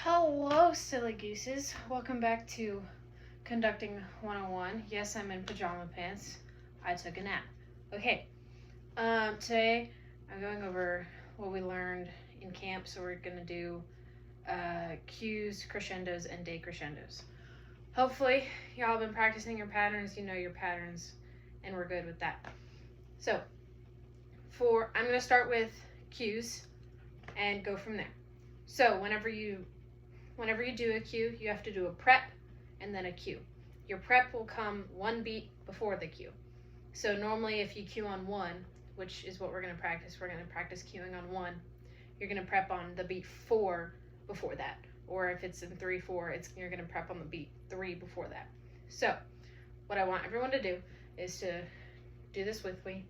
Hello, silly gooses. Welcome back to Conducting 101. Yes, I'm in pajama pants. I took a nap. Okay, today I'm going over what we learned in camp. So we're going to do cues, crescendos, and decrescendos. Hopefully, y'all have been practicing your patterns. You know your patterns, and we're good with that. So, I'm going to start with cues and go from there. So, whenever you do a cue, you have to do a prep and then a cue. Your prep will come one beat before the cue. So normally if you cue on 1, which is what we're going to practice cueing on 1, you're going to prep on the beat 4 before that. Or if it's in 3/4, you're going to prep on the beat 3 before that. So what I want everyone to do is to do this with me.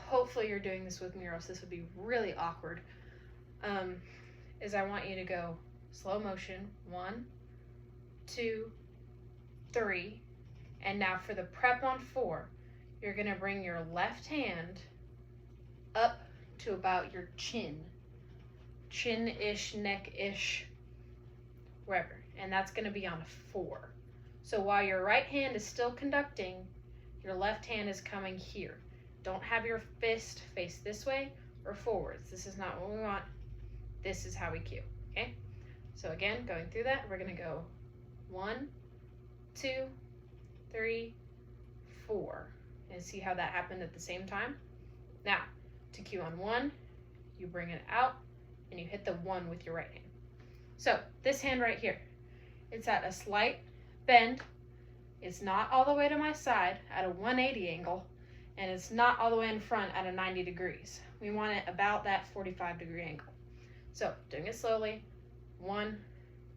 Hopefully you're doing this with me, or else this would be really awkward. Is I want you to go slow motion, 1, 2, 3, and now for the prep on 4, you're going to bring your left hand up to about your chin-ish, neck-ish, wherever, and that's going to be on 4. So while your right hand is still conducting, your left hand is coming here. Don't have your fist face this way or forwards. This is not what we want. This is how we cue, okay? So again, going through that, we're going to go 1, 2, 3, 4, and see how that happened at the same time. Now, to cue on 1, you bring it out and you hit the 1 with your right hand. So this hand right here, it's at a slight bend. It's not all the way to my side at a 180 angle, and it's not all the way in front at a 90 degrees. We want it about that 45-degree angle. So doing it slowly. 1,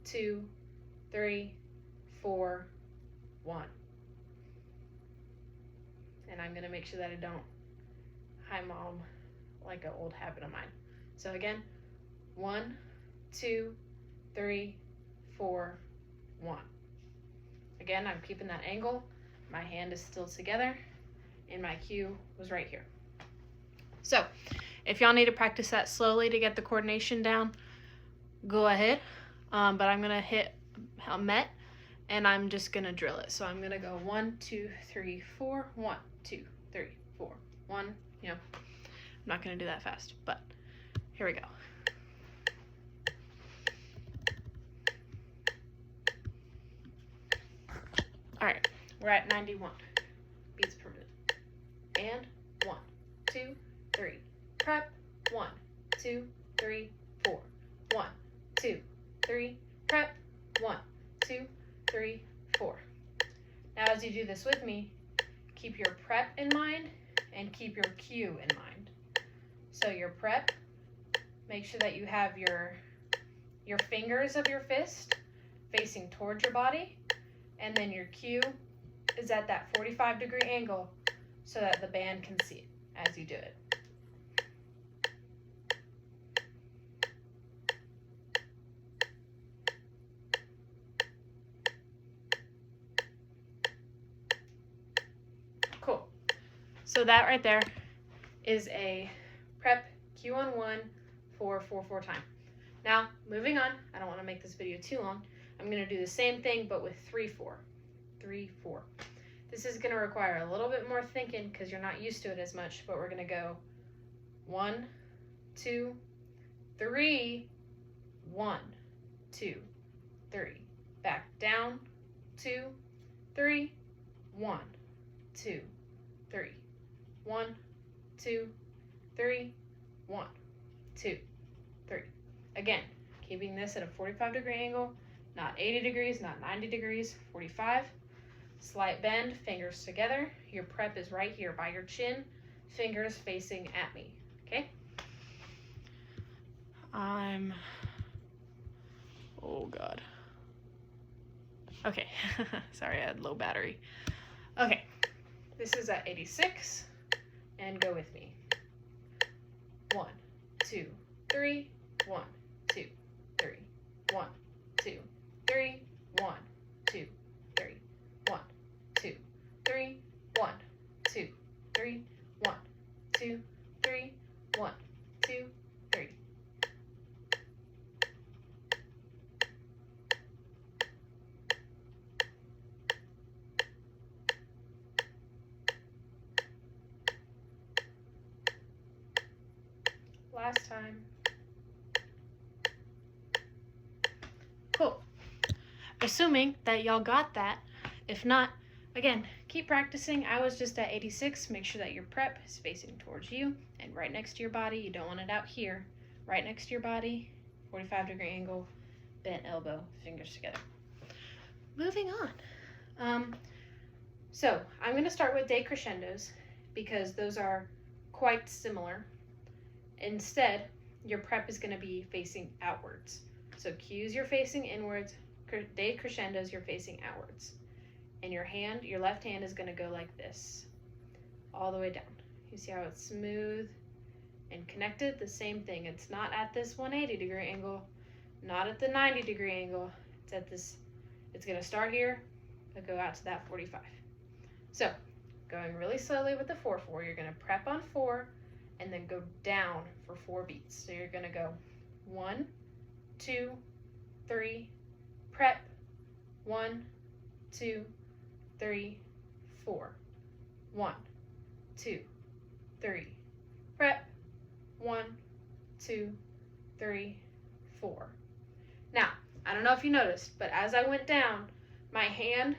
2, 3, 4, 1. And I'm going to make sure that I don't hi mom like an old habit of mine. So again, 1, 2, 3, 4, 1. Again, I'm keeping that angle. My hand is still together, and my cue was right here. So if y'all need to practice that slowly to get the coordination down, go ahead. But I'm going to hit a met, and I'm just going to drill it. So I'm going to go 1, 2, 3, 4, 1, 2, 3, 4, 1. You know, I'm not going to do that fast, but here we go. All right, we're at 91 beats per minute. And 1, 2, 3, prep, 1, 2, 3, 4, 1, 2, 3, prep, 1, 2, 3, 4. Now as you do this with me, keep your prep in mind and keep your cue in mind. So your prep, make sure that you have your fingers of your fist facing towards your body, and then your cue is at that 45-degree angle so that the band can see it as you do it. Cool. So that right there is a prep cue on 1 for 4/4 time. Now, moving on, I don't want to make this video too long. I'm going to do the same thing but with 3/4. 3/4. This is going to require a little bit more thinking because you're not used to it as much, but we're going to go 1, 2, 3, 1, 2, 3. Back down, 2, 3, 1, 2, 3, 1, 2, 3, 1, 2, 3. Again, keeping this at a 45-degree angle, not 80 degrees, not 90 degrees, 45. Slight bend, fingers together. Your prep is right here by your chin, fingers facing at me, okay? Oh God. Okay, sorry, I had low battery. Okay, this is at 86, and go with me. 1, 2, 3, 1, 2, 3, 1, 2, 3, 1, 2, 3, 1, 2, 3, 1, 2, 3, 1, 2, 3, 1, 2, 3. Last time. Cool. Assuming that y'all got that. If not, again, keep practicing. I was just at 86. Make sure that your prep is facing towards you and right next to your body. You don't want it out here. Right next to your body, 45-degree angle, bent elbow, fingers together. Moving on. So I'm going to start with decrescendos because those are quite similar. Instead, your prep is going to be facing outwards. So Qs you're facing inwards, decrescendos you're facing outwards. And your left hand is going to go like this, all the way down. You see how it's smooth and connected? The same thing. It's not at this 180-degree angle, not at the 90-degree angle. It's at this, it's going to start here, but go out to that 45. So, going really slowly with the 4-4, you're going to prep on 4, and then go down for 4 beats. So you're going to go 1, 2, 3, prep, 1, 2, 3, 4, 1, 2, 3, prep, 1, 2, 3, 4. Now, I don't know if you noticed, but as I went down, my hand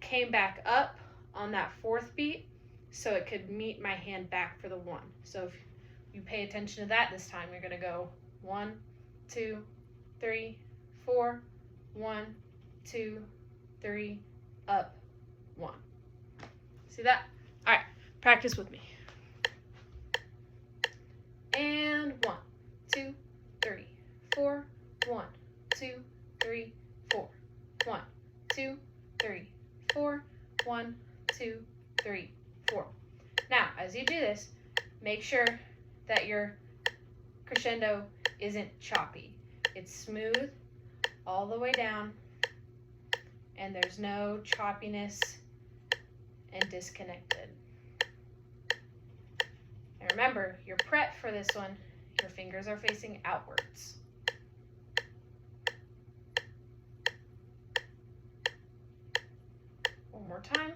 came back up on that 4th beat, so it could meet my hand back for the 1. So if you pay attention to that this time, you're going to go 1, 2, 3, 4, 1, 2, 3, up, 1. See that? All right, practice with me. And 1, 2, 3, 4, 1, 2, 3, 4, 1, 2, 3, 4, 1, 2, 3, 4. Now, as you do this, make sure that your crescendo isn't choppy. It's smooth all the way down, and there's no choppiness and disconnected. And remember, your prep for this one, your fingers are facing outwards. One more time.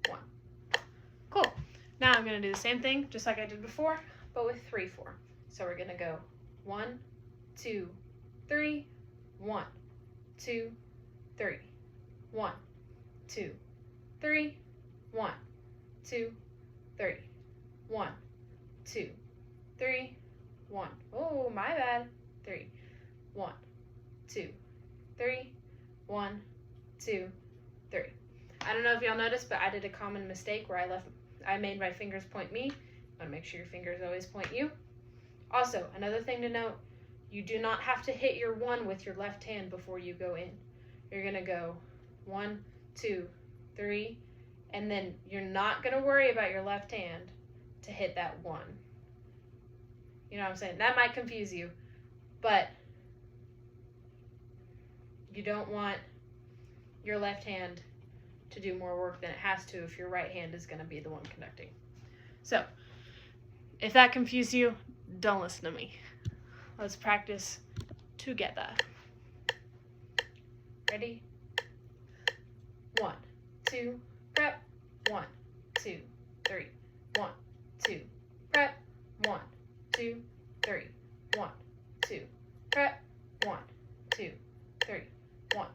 One. Cool. Now I'm going to do the same thing, just like I did before, but with 3-4. So we're going to go 1, 2, 3, 1, 2, 3, 1, 2, 3, 1, 2, 3, 1, 2, 3, 1. Oh, my bad. 3, 1, 2, 3, 1, 2, 3. I don't know if y'all noticed, but I did a common mistake where I made my fingers point me. I want to make sure your fingers always point you. Also, another thing to note, you do not have to hit your 1 with your left hand before you go in. You're going to go 1, 2, 3, and then you're not going to worry about your left hand to hit that 1. You know what I'm saying? That might confuse you, but you don't want your left hand to do more work than it has to if your right hand is going to be the one conducting. So, if that confused you, don't listen to me. Let's practice together. Ready? 1, 2, prep. 1, 2, 3. 1, 2, prep. 1, 2, 3. 1, 2, prep. 1, 2, 3. 1,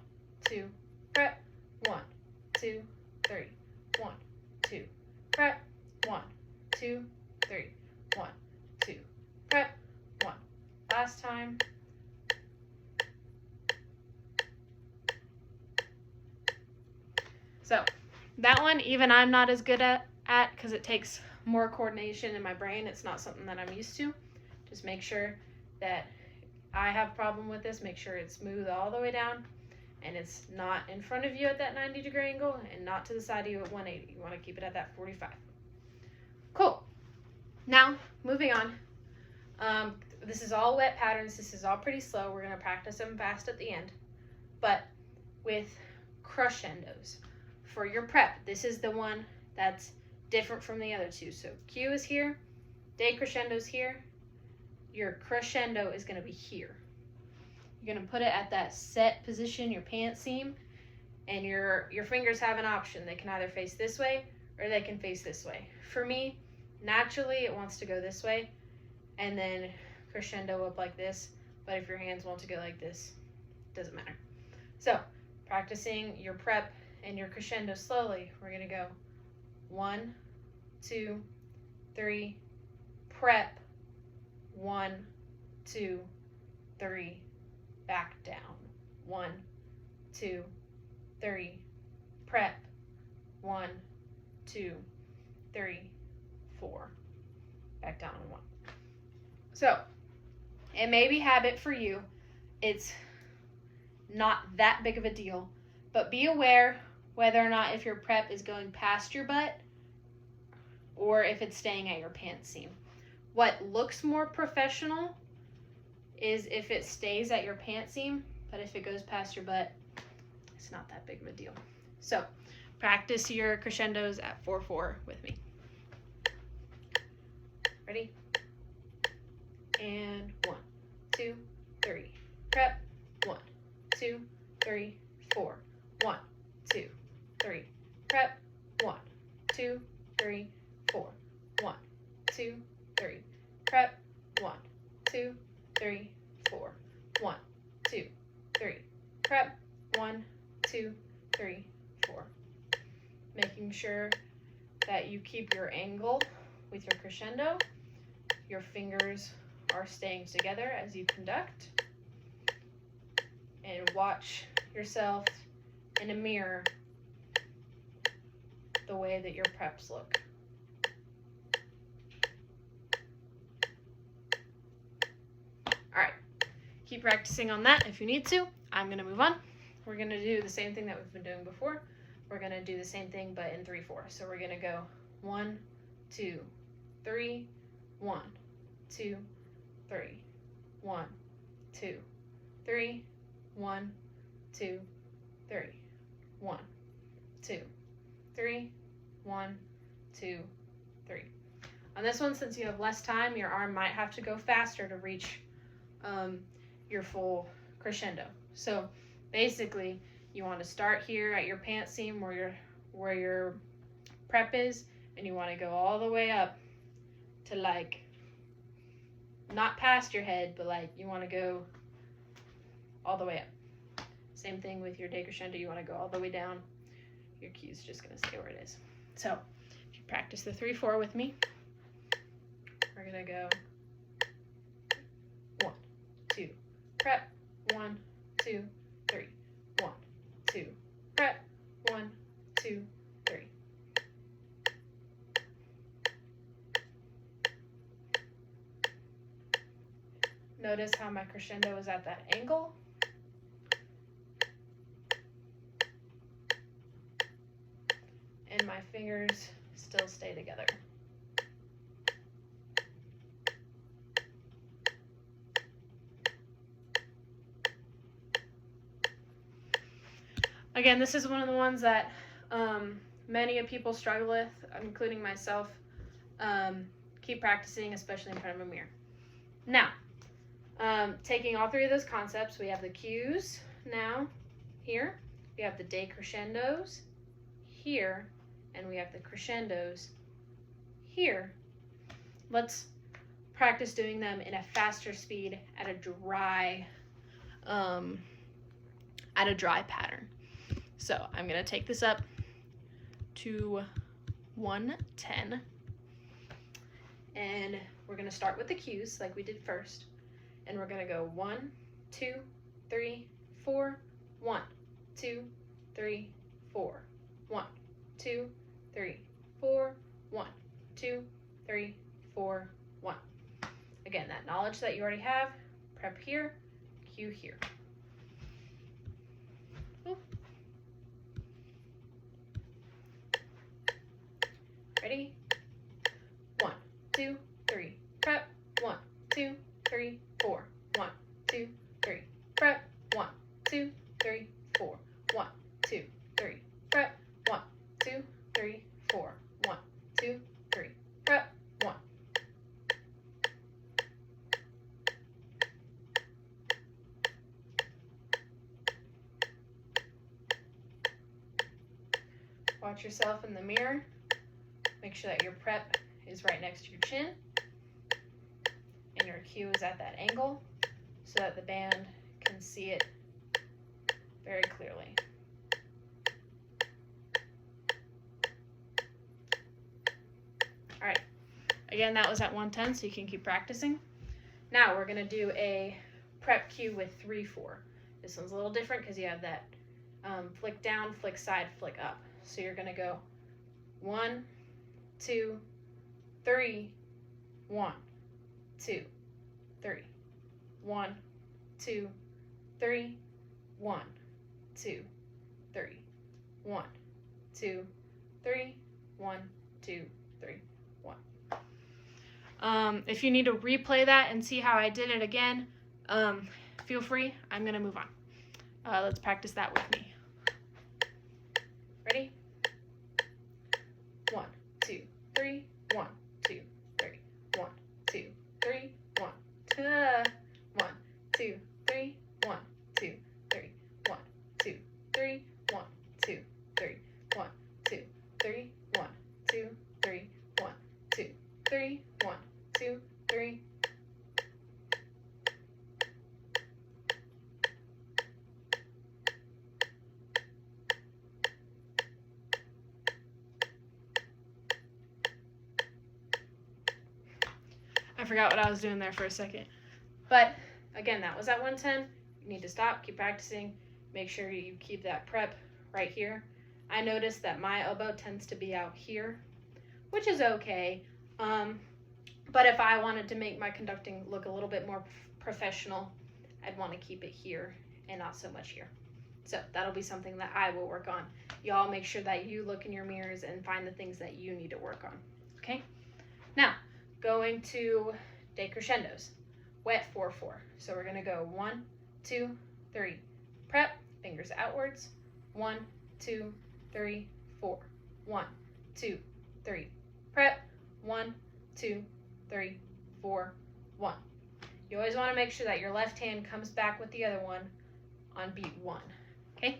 2, prep. 1, 2, 3. 1, 2, prep. 1, 2, 3. 1, 2, prep. 1. Last time. So that one, even I'm not as good at because it takes more coordination in my brain. It's not something that I'm used to. Just make sure that I have a problem with this. Make sure it's smooth all the way down and it's not in front of you at that 90-degree angle and not to the side of you at 180. You want to keep it at that 45. Cool. Now, moving on. This is all wet patterns. This is all pretty slow. We're going to practice them fast at the end. But with crescendos, for your prep, this is the one that's different from the other two. So Q is here, decrescendo's here. Your crescendo is going to be here. You're going to put it at that set position, your pant seam, And your fingers have an option. They can either face this way or they can face this way. For me, naturally it wants to go this way and then crescendo up like this. But if your hands want to go like this, it doesn't matter. So practicing your prep and your crescendo slowly. We're gonna go 1, 2, 3, prep, 1, 2, 3, back down, 1, 2, 3, prep, 1, 2, 3, 4, back down on 1. So it may be habit for you. It's not that big of a deal, but be aware whether or not if your prep is going past your butt or if it's staying at your pants seam. What looks more professional is if it stays at your pants seam, but if it goes past your butt, it's not that big of a deal. So practice your crescendos at 4-4 with me. Ready? And 1, 2, 3, prep, 1, 2, 3, 4, 1, 2, 3, prep, 1, 2, 3, 4, 1, 2, 3, prep, 1, 2, 3, 4, 1, 2, 3, prep, 1, 2, 3, 4. Making sure that you keep your angle with your crescendo. Your fingers are staying together as you conduct. And watch yourself in a mirror the way that your preps look. Alright, keep practicing on that if you need to. I'm going to move on. We're going to do the same thing that we've been doing before. We're going to do the same thing but in 3-4. So we're going to go 1, 2, 3, 1, 2, 3, 1, 2, 3, 1, 2, 3, 1, 2, 3, 1, 2, 3. On this one, since you have less time, your arm might have to go faster to reach your full crescendo. So basically, you want to start here at your pants seam where your prep is, and you want to go all the way up to like not past your head, but like you want to go all the way up. Same thing with your decrescendo. You want to go all the way down. Your key is just going to stay where it is. So if you practice the 3-4 with me, we're going to go 1, 2, prep, 1, 2, 3, 1, 2, prep, 1, 2, 3. Notice how my crescendo is at that angle. And my fingers still stay together. Again, this is one of the ones that many people struggle with, including myself. Keep practicing, especially in front of a mirror. Now, taking all three of those concepts, we have the cues now here, we have the decrescendos here, and we have the crescendos here. Let's practice doing them in a faster speed at a dry pattern. So I'm going to take this up to 110, and we're going to start with the cues like we did first, and we're going to go 1, 2, 3, 4, 1, 2, 3, 4, 1, 2, 3, 4, 1, 2, 3, 4, 1. Again, that knowledge that you already have, prep here, cue here. Ooh. Ready? 1, 2, 3, prep, 1, 2, 3, 4, 1, 2, 3, prep, 1, 2, 3, 4, 1, 2, 3, prep, 1, 2, 3, 4, 1, 2, 3, prep, 1. watch yourself in the mirror. Make sure that your prep is right next to your chin and your cue is at that angle so that the band can see it very clearly. All right, again, that was at 110, so you can keep practicing. Now we're gonna do a prep cue with 3-4. This one's a little different because you have that flick down, flick side, flick up. So you're gonna go 1, 2, 3, 1, 2, 3, 1, 2, 3, 1, 2, 3, 1, 2, 3, 1, 2, 3, 1. If you need to replay that and see how I did it again, feel free. I'm gonna move on. Let's practice that with me. Ready? 1, 2, 3, 1, 2, 3, 1, 2, 3, 1, 2, 1, 2, 3, 1, 2, 3, 1, 2, 3, 1, 2, 3, 1, 2, 3, 1, 2, 3, 1, 2, 3, 1, 2, 3. I forgot what I was doing there for a second. But again, that was at 110. You need to stop, keep practicing. Make sure you keep that prep right here. I noticed that my elbow tends to be out here, which is okay. But if I wanted to make my conducting look a little bit more professional, I'd want to keep it here and not so much here. So that'll be something that I will work on. Y'all make sure that you look in your mirrors and find the things that you need to work on. Okay? Now, going to decrescendos, wet 4-4. So we're gonna go 1, 2, 3, prep, fingers outwards, 1, 2, 3, 4, 1, 2, 3, prep, 1, 2, 3, 4, 1. You always want to make sure that your left hand comes back with the other one on beat 1. Okay?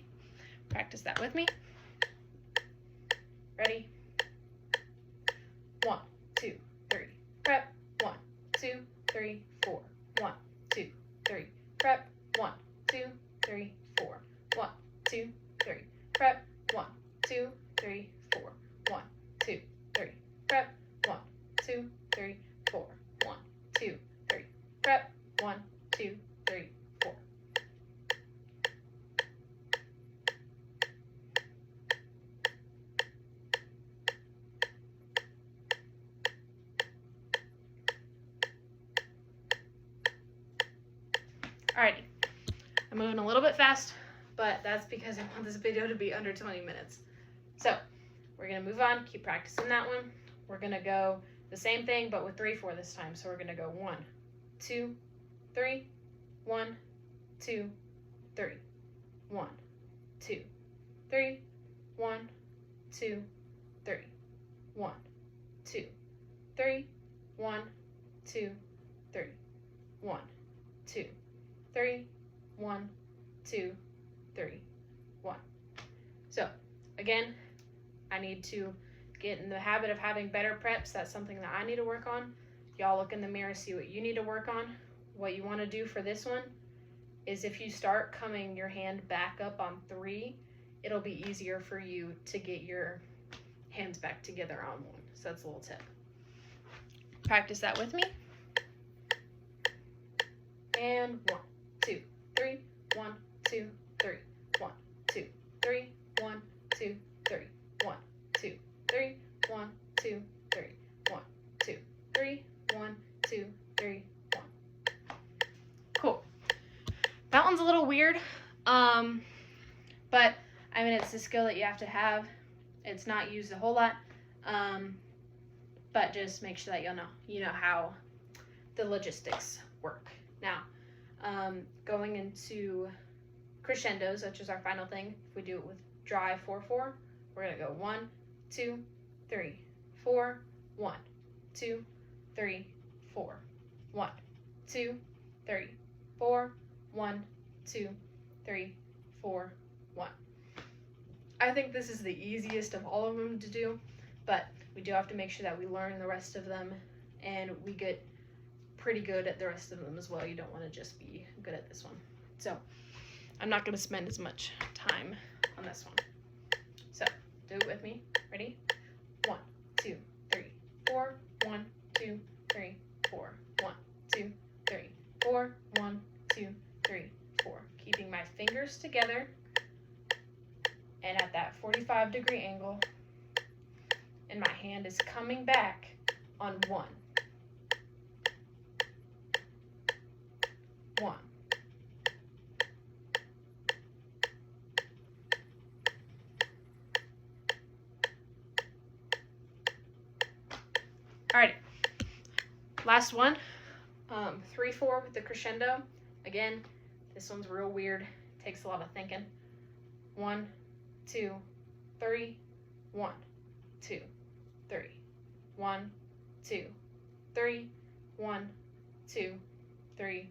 Practice that with me. Ready? 1, 2, 3, prep, 1, 2, 3, 4, 1, 2, 3, prep, 1, 2, 3, 4, 1, 2, 3, prep, 1, 2, 3, 4, 1, 2, 3, prep, 1, 2, 3, 4, 1, 2, 3, prep, 1, 2, 3, 4. Alrighty, I'm moving a little bit fast, but that's because I want this video to be under 20 minutes. So we're gonna move on, keep practicing that one. We're gonna go the same thing, but with 3-4 this time. So we're gonna go 1, 2, 3, 1, 2, 3, 1, 2, 3, 1, 2, 3, 1, 2, 3, 1, 2, 3, 1, 2, 3, 1, 2, 3, 1. So again, I need to get in the habit of having better preps. That's something that I need to work on. Y'all look in the mirror, see what you need to work on. What you want to do for this one is if you start coming your hand back up on 3, it'll be easier for you to get your hands back together on 1. So that's a little tip. Practice that with me. And 1, 2, 3, 1, 2, 3, 1, 2, 3, 1, 2, 3, 1, 2, 3, 1, 2, 3, 1, 2, 3, 1, 2, 3, 1. Cool. That one's a little weird, but I mean, it's a skill that you have to have. It's not used a whole lot, but just make sure that you know how the logistics work. Now, going into crescendos, which is our final thing. If we do it with dry 4-4, we're gonna go 1, 2, 3, 4, 1, 2, 3, 4, 1, 2, 3, 4, 1, 2, 3, 4, 1. I think this is the easiest of all of them to do, but we do have to make sure that we learn the rest of them and we get pretty good at the rest of them as well. You don't want to just be good at this one. So I'm not going to spend as much time on this one. So do it with me. Ready? 1, 2, 3, 4. 1, 2, 3, 4. 1, 2, 3, 4. 1, 2, 3, 4. Keeping my fingers together and at that 45-degree angle, and my hand is coming back on 1. 1. Alrighty, last one, 3/4 with the crescendo. Again, this one's real weird, takes a lot of thinking. 1, 2, 3, 1, 2, 3, 1, 2, 3, 1, 2, 3,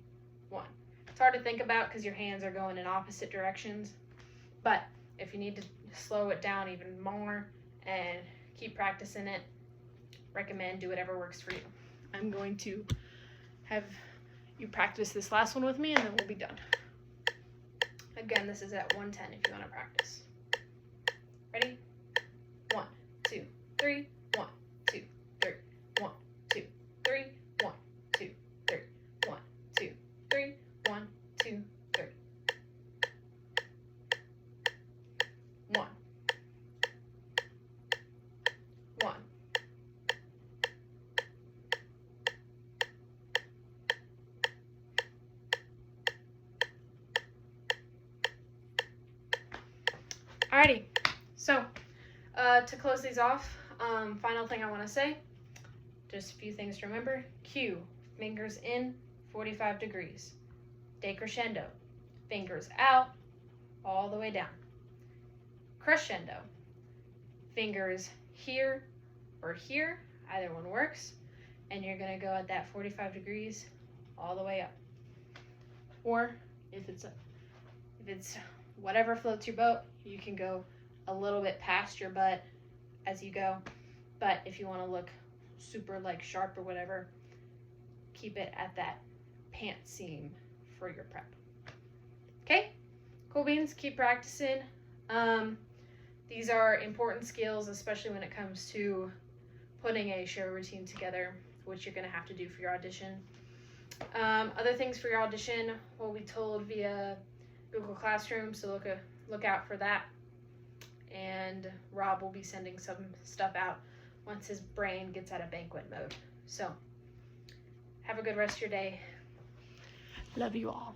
1. It's hard to think about because your hands are going in opposite directions, but if you need to slow it down even more and keep practicing it, recommend do whatever works for you. I'm going to have you practice this last one with me and then we'll be done. Again, this is at 110 if you want to practice. Ready? 1, 2, 3, 1, 2, 3, 1, 2, 3, 1, 2, 3, 1, 2, 3, 1, 2, 3. 1, 1. Alrighty, so to close these off, final thing I want to say, just a few things to remember. Q, fingers in, 45 degrees. Decrescendo, fingers out, all the way down. Crescendo, fingers here or here, either one works, and you're going to go at that 45 degrees all the way up. Or if it's whatever floats your boat, you can go a little bit past your butt as you go, but if you want to look super like sharp or whatever, keep it at that pant seam for your prep. Okay, cool beans, keep practicing. These are important skills, especially when it comes to putting a show routine together, which you're going to have to do for your audition. Other things for your audition will be told via Google Classroom, so look out for that. And Rob will be sending some stuff out once his brain gets out of banquet mode. So have a good rest of your day. Love you all.